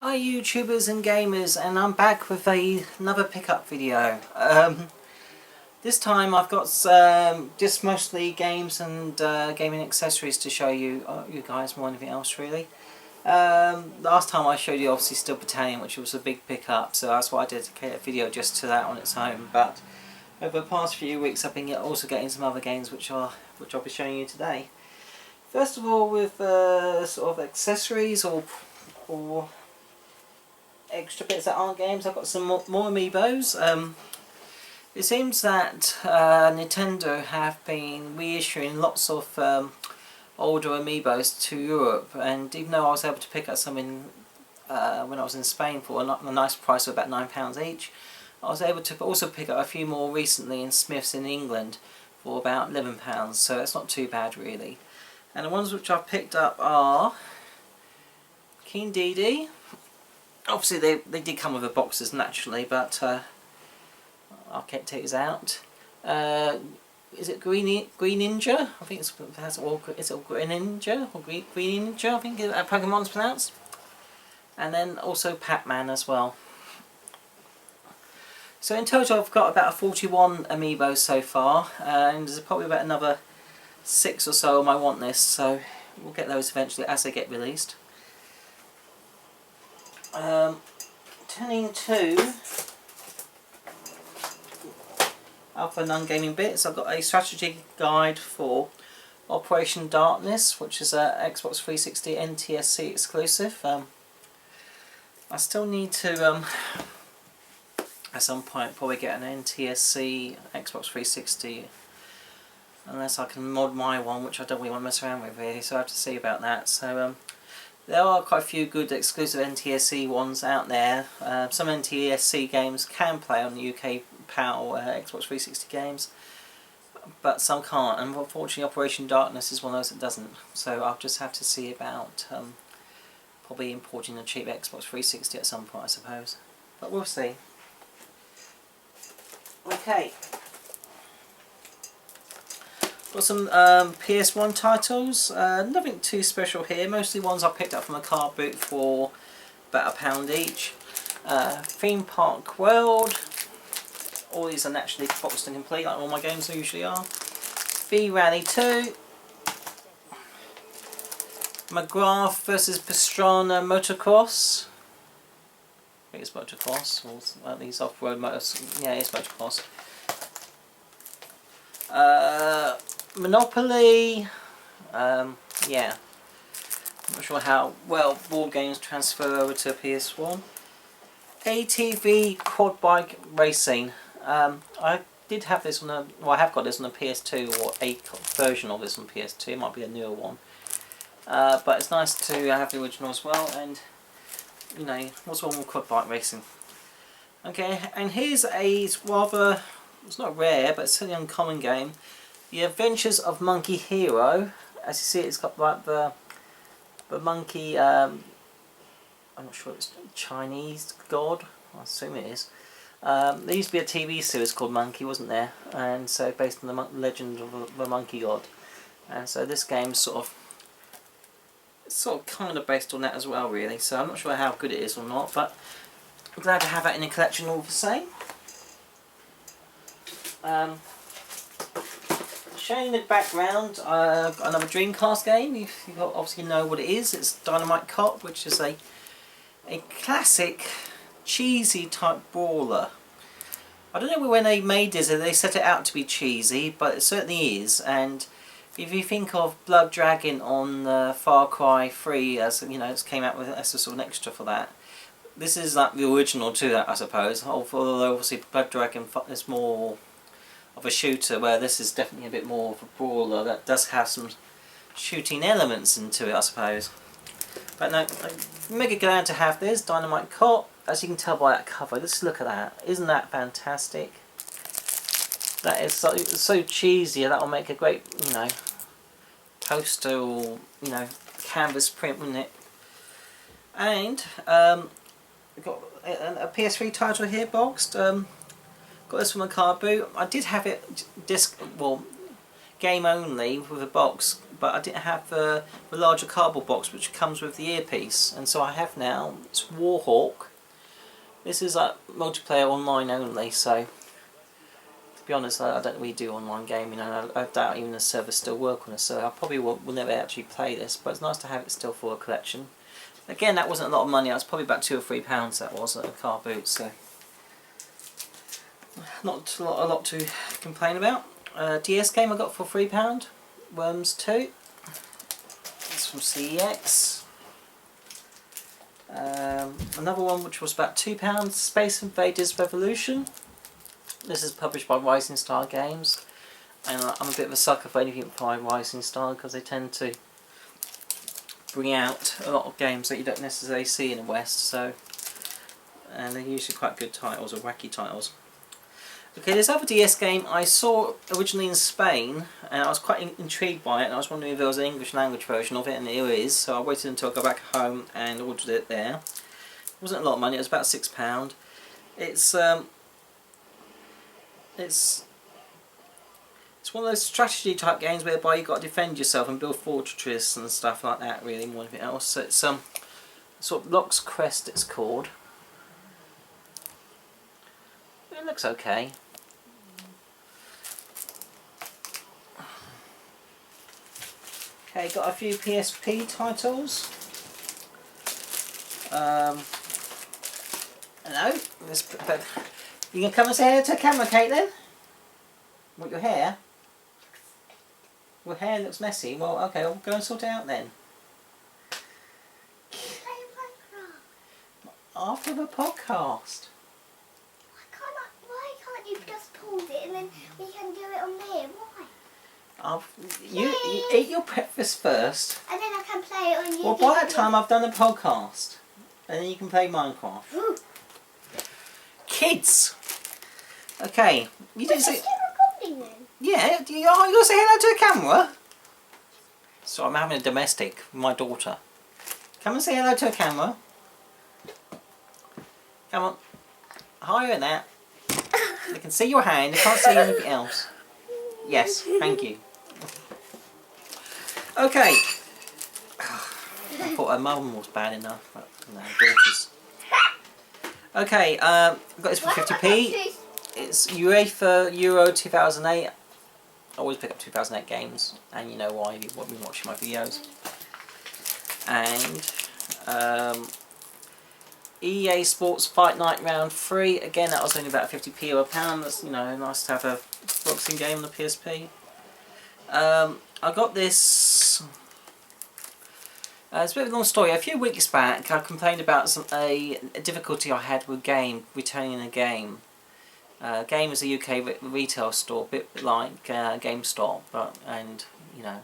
Hi YouTubers and gamers, and I'm back with another pickup video. This time I've got just mostly games and gaming accessories to show you, you guys, more than anything else really. Last time I showed you obviously Steel Battalion, which was a big pickup, so that's why I dedicated a video just to that on its own. But over the past few weeks I've been also getting some other games which I'll be showing you today. First of all, with sort of accessories or extra bits that aren't games, I've got some more amiibos. It seems that Nintendo have been reissuing lots of older amiibos to Europe, and even though I was able to pick up some when I was in Spain for a nice price of about £9 each, I was able to also pick up a few more recently in Smiths in England for about £11, so it's not too bad really. And the ones which I've picked up are King Dedede. Obviously they did come with the boxes naturally, but I'll get these out. Is it Green Ninja? I think it's Green Ninja or Green Ninja, I think Pokemon's pronounced. And then also Pac-Man as well. So in total I've got about 41 amiibos so far, and there's probably about another 6 or so on my want list, so we'll get those eventually as they get released. Turning to Alpha Non-Gaming Bits, I've got a strategy guide for Operation Darkness, which is a Xbox 360 NTSC exclusive. I still need to at some point probably get an NTSC Xbox 360, unless I can mod my one, which I don't really want to mess around with really, so I have to see about that. So there are quite a few good exclusive NTSC ones out there. Some NTSC games can play on the UK PAL Xbox 360 games, but some can't, and unfortunately Operation Darkness is one of those that doesn't, so I'll just have to see about probably importing a cheap Xbox 360 at some point, I suppose, but we'll see. Okay, got some PS1 titles, nothing too special here, mostly ones I picked up from a car boot for about £1 each. Theme Park World, all these are naturally boxed and complete like all my games usually are. V-Rally 2, McGrath vs Pastrana Motocross, I think it's Motocross, or at least off-road motors, yeah it's Motocross. Monopoly, yeah, I'm not sure how well board games transfer over to PS1. ATV Quad Bike Racing, I did have this on a, well I have got this on a PS2, or a version of this on PS2, it might be a newer one. But it's nice to have the original as well, and you know, what's wrong with Quad Bike Racing? Okay, and here's a rather, it's not rare, but it's certainly an uncommon game. The Adventures of Monkey Hero. As you see, it's got like the monkey, I'm not sure it's Chinese god, I assume it is. There used to be a TV series called Monkey, wasn't there? And so based on the legend of the monkey god. And so this game's sort of kind of based on that as well really, so I'm not sure how good it is or not, but I'm glad to have that in the collection all the same. Showing the background, I've got another Dreamcast game. You obviously know what it is. It's Dynamite Cop, which is a classic cheesy type brawler. I don't know when they made this, they set it out to be cheesy, but it certainly is. And if you think of Blood Dragon on Far Cry 3, as you know, it came out with as a sort of an extra for that. This is like the original to that, I suppose. Although obviously Blood Dragon is more of a shooter, where this is definitely a bit more of a brawler that does have some shooting elements into it, I suppose. But no, I'm mega glad to have this Dynamite Cop. As you can tell by that cover, just look at that. Isn't that fantastic? That is so cheesy. That will make a great, you know, poster or, you know, canvas print, wouldn't it? And we've got a PS3 title here boxed. Got this from a car boot. I did have it game only with a box, but I didn't have the larger cardboard box which comes with the earpiece, and so I have now. It's Warhawk. This is like multiplayer online only, so to be honest, I don't really do online gaming, and I doubt even the servers still work on it, so I probably will never actually play this, but it's nice to have it still for a collection. Again, that wasn't a lot of money. That was probably about £2 or £3 that was at a car boot, so not a lot to complain about. DS game I got for £3, Worms 2. It's from CEX. Another one which was about £2, Space Invaders Revolution. This is published by Rising Star Games, and I'm a bit of a sucker for anything by Rising Star because they tend to bring out a lot of games that you don't necessarily see in the West, so, and they're usually quite good titles or wacky titles. Okay, this other DS game I saw originally in Spain, and I was quite intrigued by it, and I was wondering if there was an English language version of it, and there is, so I waited until I got back home and ordered it there. It wasn't a lot of money, it was about £6. It's one of those strategy type games whereby you've got to defend yourself and build fortresses and stuff like that, really, more than anything else. So it's sort of Lock's Quest it's called. It looks okay. Okay, got a few PSP titles. Hello. You can come and say hello to the camera, Caitlin? What, your hair? Your hair looks messy. Well, okay, I'll go and sort it out then. After the podcast. Why can't you just pause it and then we can do it on there? Why? You eat your breakfast first. And then I can play it on YouTube. Well, by that time I've done a podcast. And then you can play Minecraft. Ooh. Kids! Okay, you didn't say... Recording then? Yeah, you're going to say hello to the camera? So I'm having a domestic with my daughter. Come and say hello to the camera. Come on. Higher than that. They can see your hand, they can't see anything else. Yes, thank you. Okay. I thought her mum was bad enough, but no, daughters. Okay, got this for 50p. It's UEFA Euro 2008. I always pick up 2008 games, and you know why, you've been watching my videos. And EA Sports Fight Night Round 3. Again, that was only about 50p or a pound. That's, you know, nice to have a boxing game on the PSP. I got this. It's a bit of a long story. A few weeks back, I complained about a difficulty I had with returning a game. Game is a UK retail store, a bit like GameStop, and you know,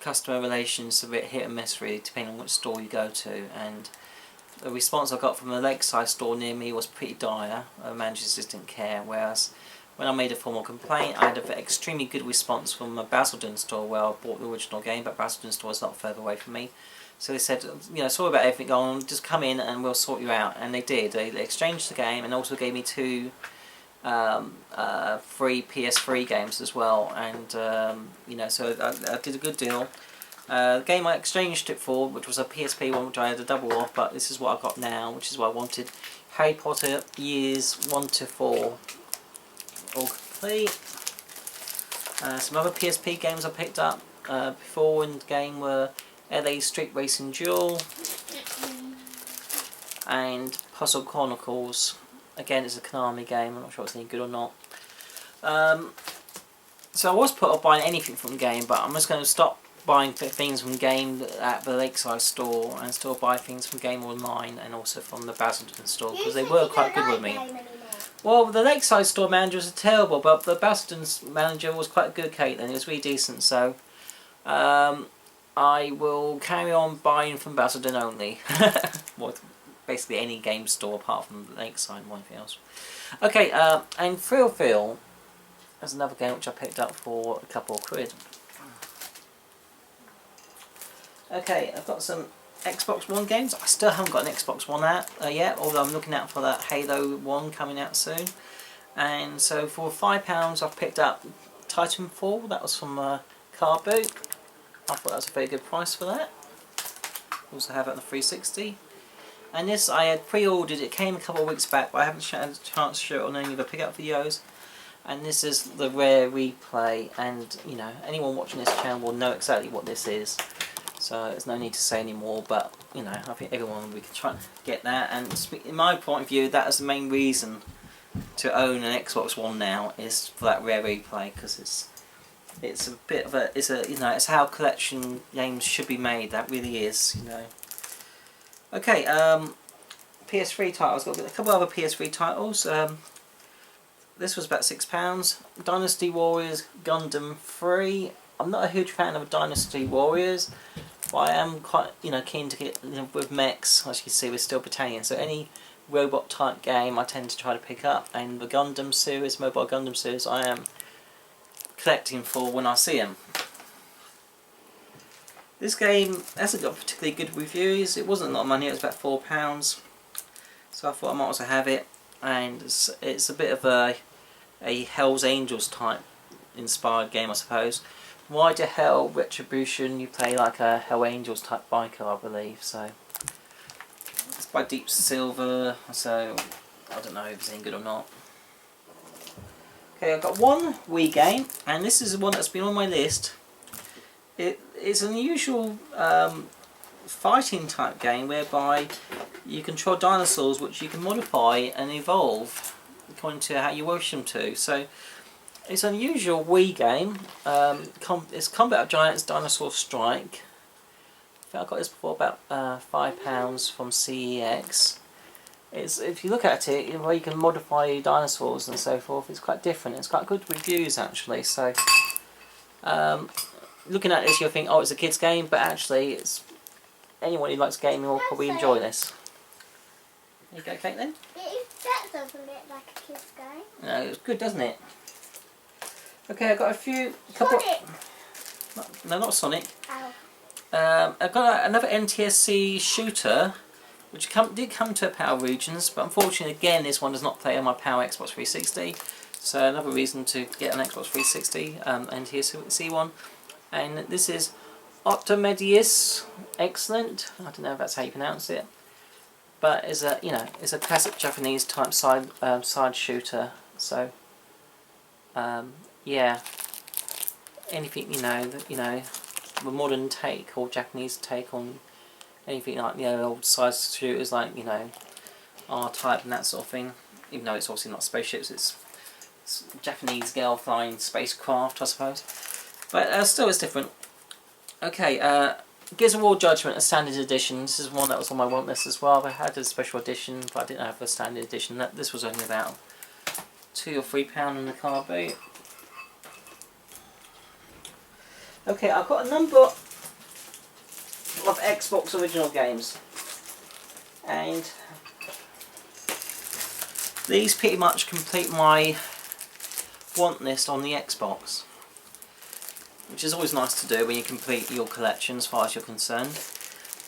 customer relations a bit hit and miss really, depending on which store you go to. And the response I got from the Lakeside store near me was pretty dire. The manager just didn't care. Whereas when I made a formal complaint, I had an extremely good response from a Basildon store where I bought the original game, but Basildon store is not further away from me. So they said, you know, sorry about everything going on, just come in and we'll sort you out. And they did. They exchanged the game and also gave me 2 free PS3 games as well. And, you know, so I did a good deal. The game I exchanged it for, which was a PSP one, which I had a double off, but this is what I got now, which is what I wanted. Harry Potter Years 1 to 4. All complete. Some other PSP games I picked up before in the game were LA Street Racing Duel and Puzzle Chronicles. Again, it's a Konami game, I'm not sure it's any good or not. So I was put off buying anything from the game, but I'm just going to stop buying things from game at the Lakeside store and still buy things from Game Online and also from the Basildon store, because they were quite good with me. Well, the Lakeside store manager was terrible, but the Basildon manager was quite good, Caitlin. It was really decent, so I will carry on buying from Basildon only. Well, basically any game store apart from the Lakeside and anything else. Okay, and Thrill Fill. There's another game which I picked up for a couple of quid. Okay, I've got some Xbox One games. I still haven't got an Xbox One out yet, although I'm looking out for that Halo 1 coming out soon. And so for £5 I've picked up Titanfall. That was from Car Boot. I thought that was a very good price for that. Also have it on the 360. And this I had pre-ordered. It came a couple of weeks back, but I haven't had a chance to show it on any of the pick-up videos. And this is the Rare Replay, and you know, anyone watching this channel will know exactly what this is. So there's no need to say any more, but you know, I think everyone, we can try and get that. And in my point of view, that is the main reason to own an Xbox One now, is for that Rare Replay, because it's a bit of a, you know, it's how collection games should be made. That really is, you know. Okay, PS3 titles. Got a couple other PS3 titles. This was about £6. Dynasty Warriors Gundam 3. I'm not a huge fan of Dynasty Warriors, but I am quite, you know, keen to get, you know, with mechs. As you can see, we're Steel Battalion. So any robot type game I tend to try to pick up, and the Gundam series, Mobile Gundam series, I am collecting for when I see them. This game hasn't got particularly good reviews. It wasn't a lot of money, it was about £4. So I thought I might as well have it. And it's a bit of a Hell's Angels type inspired game, I suppose. Why to Hell Retribution, you play like a Hell Angels type biker, I believe. So it's by Deep Silver, so I don't know if it's any good or not. Okay, I've got one Wii game, and this is one that's been on my list. It's an unusual fighting type game whereby you control dinosaurs which you can modify and evolve according to how you wish them to. So it's an unusual Wii game. It's Combat of Giants Dinosaur Strike. I think I got this before about £5 from CEX. If you look at it, where you can modify dinosaurs and so forth, it's quite different. It's quite good reviews actually. So looking at this, you'll think, oh, it's a kids game, but actually, it's anyone who likes gaming will probably enjoy this. There you go, Kate, then. That doesn't look like a kids game. No, it's good, doesn't it? Okay, I've got Sonic. No, not Sonic. Oh. I've got another NTSC shooter, which did come to Power Regions, but unfortunately, again, this one does not play on my Power Xbox 360. So another reason to get an Xbox 360 NTSC one. And this is Octomedius Excellent. I don't know if that's how you pronounce it, but it's a, you know, it's a classic Japanese type side shooter. So yeah, anything, you know, the modern take or Japanese take on anything like, you know, old side shooters like, you know, R-Type and that sort of thing. Even though it's obviously not spaceships, it's Japanese girl flying spacecraft, I suppose. But still, it's different. Okay, Gears of War Judgment, a standard edition. This is one that was on my want list as well. I had a special edition, but I didn't have a standard edition. This was only about £2 or £3 in the car boot. Okay, I've got a number of Xbox original games, and these pretty much complete my want list on the Xbox, which is always nice to do when you complete your collection as far as you're concerned.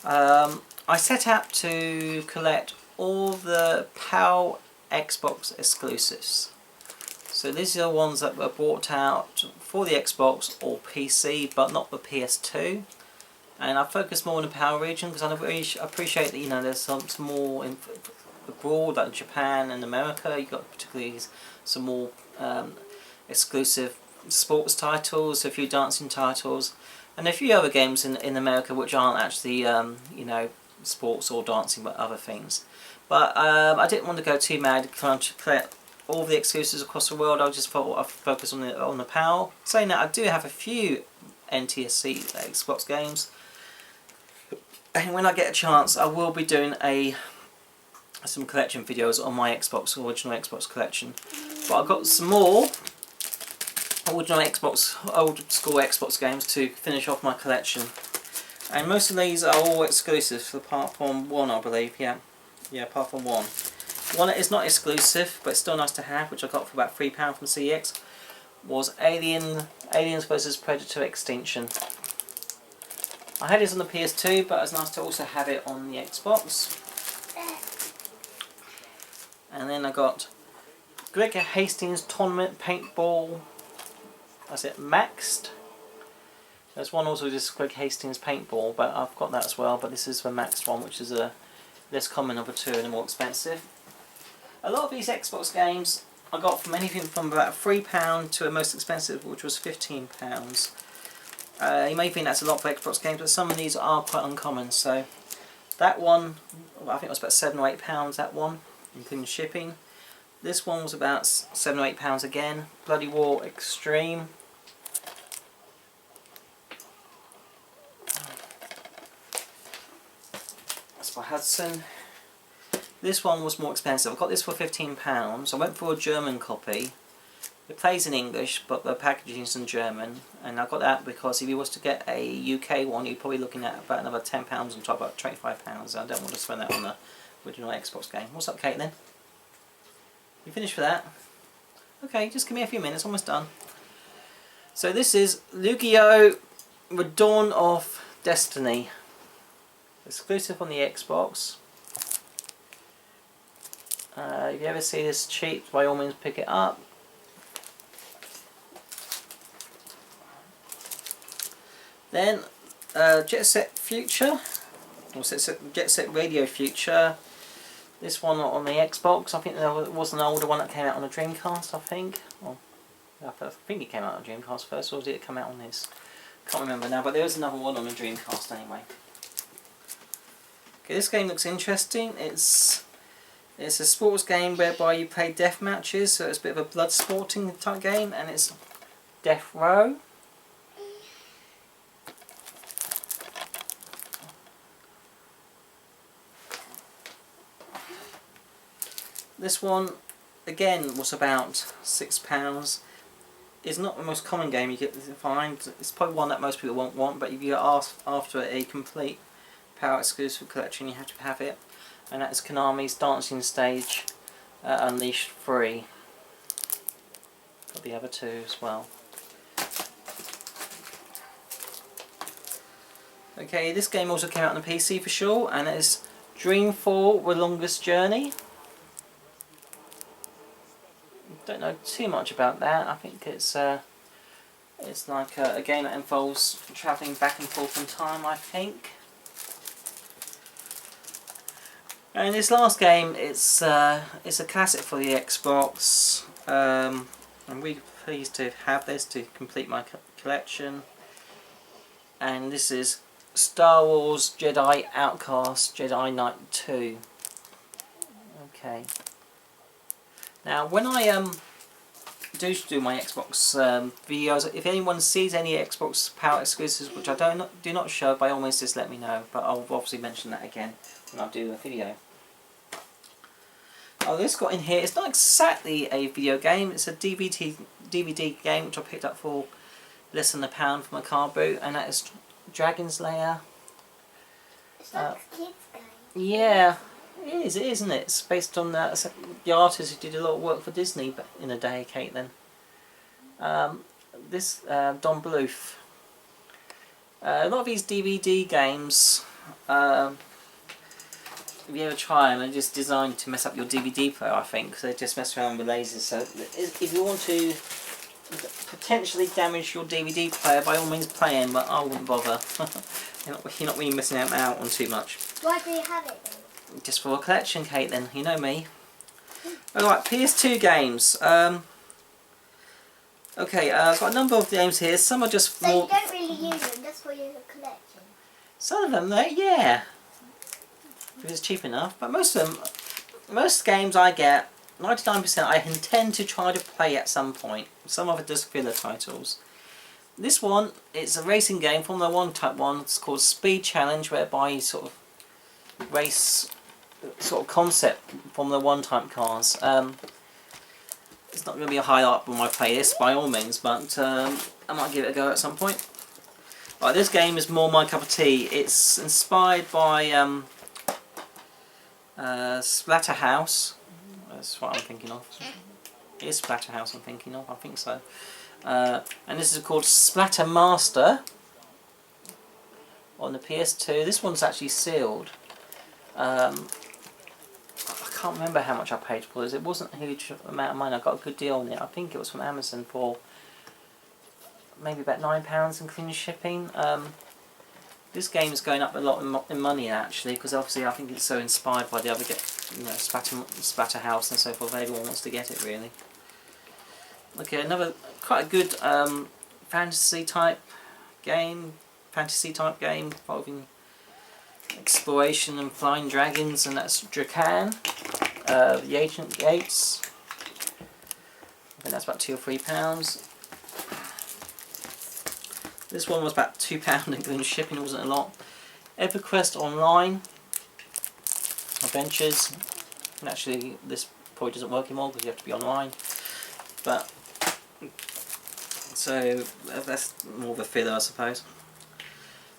I set out to collect all the PAL Xbox exclusives. So these are the ones that were brought out for the Xbox or PC, but not the PS2. And I focus more on the PAL region because I really appreciate that, you know, there's some more abroad, like Japan and America. You've got particularly some more exclusive sports titles, a few dancing titles, and a few other games in America which aren't actually you know, sports or dancing but other things. But I didn't want to go too mad trying to collect all the exclusives across the world. I just thought I'd focus on the PAL. Saying that, I do have a few NTSC Xbox games, and when I get a chance I will be doing some collection videos on my Xbox, original Xbox collection. But I've got some more original Xbox, old school Xbox games to finish off my collection, and most of these are all exclusive apart from one, I believe. Yeah, apart from one that is not exclusive but it's still nice to have, which I got for about £3 from CEX, was Aliens vs Predator Extinction. I had this on the PS2, but it's nice to also have it on the Xbox. And then I got Greg Hastings Tournament Paintball That's it, maxed. There's one also just Greg Hastings paintball, but I've got that as well. But this is the maxed one, which is a less common of the two and more expensive. A lot of these Xbox games I got from anything from about £3 to the most expensive, which was £15. You may think that's a lot for Xbox games, but some of these are quite uncommon. So that one, I think it was about £7 or £8. That one, including shipping. This one was about £7 or £8 again. Bloody War Extreme. That's by Hudson. This one was more expensive. I got this for £15. I went for a German copy. It plays in English, but the packaging is in German. And I got that because if you was to get a UK one, you're probably looking at about another £10 on top, about £25. I don't want to spend that on the original Xbox game. What's up, Kate, then? You finished for that? Okay, just give me a few minutes, almost done. So this is Yu-Gi-Oh! The Dawn of Destiny. Exclusive on the Xbox. If you ever see this cheap, by all means pick it up. Then Jet Set Future, or Jet Set Radio Future. This one on the Xbox. I think there was an older one that came out on the Dreamcast. I think. Well, I think it came out on the Dreamcast first, or did it come out on this? Can't remember now. But there is another one on the Dreamcast anyway. Okay, this game looks interesting. It's a sports game whereby you play death matches, so it's a bit of a blood sporting type game, and it's Death Row. This one, again, was about £6. It's not the most common game you get to find. It's probably one that most people won't want, but if you're after a complete Power exclusive collection, you have to have it. And that is Konami's Dancing Stage Unleashed 3. Got the other two as well. Okay, this game also came out on the PC for sure, and it is Dreamfall: The Longest Journey. Don't know too much about that. I think it's like a game that involves travelling back and forth in time, I think. And this last game, it's a classic for the Xbox. I'm really pleased to have this to complete my collection. And this is Star Wars Jedi Outcast Jedi Knight 2. Okay. Now, when I do my Xbox videos, if anyone sees any Xbox Power exclusives which I do not show, by all means just let me know. But I'll obviously mention that again when I do a video. Oh, this got in here. It's not exactly a video game. It's a DVD game which I picked up for less than £1 from a car boot, and that is Dragon's Lair. It's like a kid's game. Yeah. It is, isn't it? It's based on the artist who did a lot of work for Disney in the day, Kate, then. This, Don Bluth. A lot of these DVD games, if you ever try them, they're just designed to mess up your DVD player, I think, because they just mess around with lasers. So if you want to potentially damage your DVD player, by all means play them, but I wouldn't bother. You're not really missing out on too much. Why do you have it then? Just for a collection, Kate, then. You know me. Alright, PS2 games. Okay, I've got a number of games here. Some are just So more... you don't really use them, just for your collection? Some of them, though, yeah. If it's cheap enough. But most of them, most games I get, 99% I intend to try to play at some point. Some of it just filler titles. This one, it's a racing game, Formula 1 type one. It's called Speed Challenge, whereby you sort of race sort of concept Formula 1 type cars. It's not going to be a highlight on my playlist by all means, but I might give it a go at some point. Right, this game is more my cup of tea. It's inspired by Splatterhouse. That's what I'm thinking of. It is Splatterhouse I'm thinking of, I think so. And this is called Splattermaster on the PS2. This one's actually sealed. I can't remember how much I paid for this. It wasn't a huge amount of money. I got a good deal on it. I think it was from Amazon for maybe about £9 including shipping. This game is going up a lot in money actually, because obviously I think it's so inspired by the other Splatterhouse and so forth. Everyone wants to get it really. Okay, another quite a good fantasy type game involving exploration and flying dragons, and that's Drakan, the Ancient Gates. I think that's about £2 or £3. This one was about £2 including shipping, it wasn't a lot. EverQuest Online Adventures. And actually this probably doesn't work anymore because you have to be online. But so that's more of a filler, I suppose.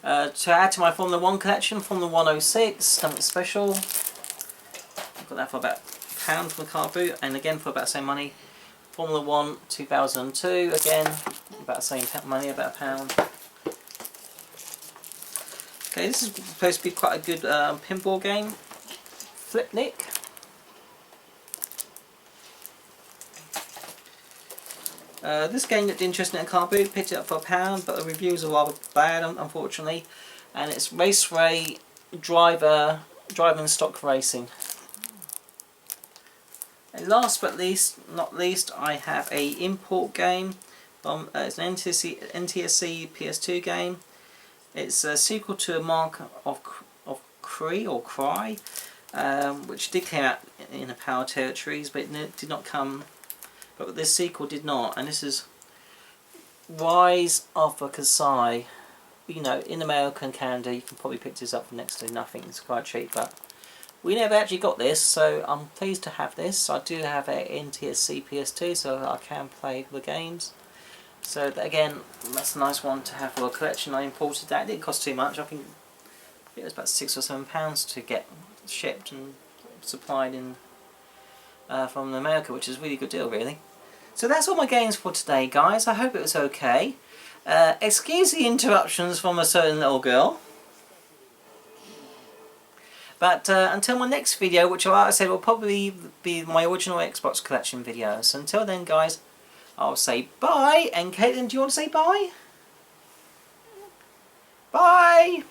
To add to my Formula 1 collection, Formula 106, something special. I got that for about £1 from the car boot, and again for about the same money. Formula 1 2002, again about the same money, about £1. Okay, this is supposed to be quite a good pinball game. Flipnik. This game looked interesting in a car boot, picked it up for £1, but the reviews are rather bad unfortunately. And it's Raceway Driving Stock Racing. And last but not least, I have a import game. It's an NTSC PS2 game. It's a sequel to a Mark of Cry, which did come out in the PAL territories, but it did not come. But this sequel did not, and this is Rise of the Kasai. You know, in America and Canada, you can probably pick this up for next to nothing. It's quite cheap, but we never actually got this, so I'm pleased to have this. I do have a NTSC PS2, so I can play the games. So again, that's a nice one to have for a collection. I imported that. It didn't cost too much. I think it was about £6 or £7 to get shipped and supplied in from America, which is a really good deal, really. So that's all my games for today, guys. I hope it was okay. Excuse the interruptions from a certain little girl. But until my next video, which like I said will probably be my original Xbox collection video. So until then, guys, I'll say bye. And Caitlin, do you want to say bye? Bye!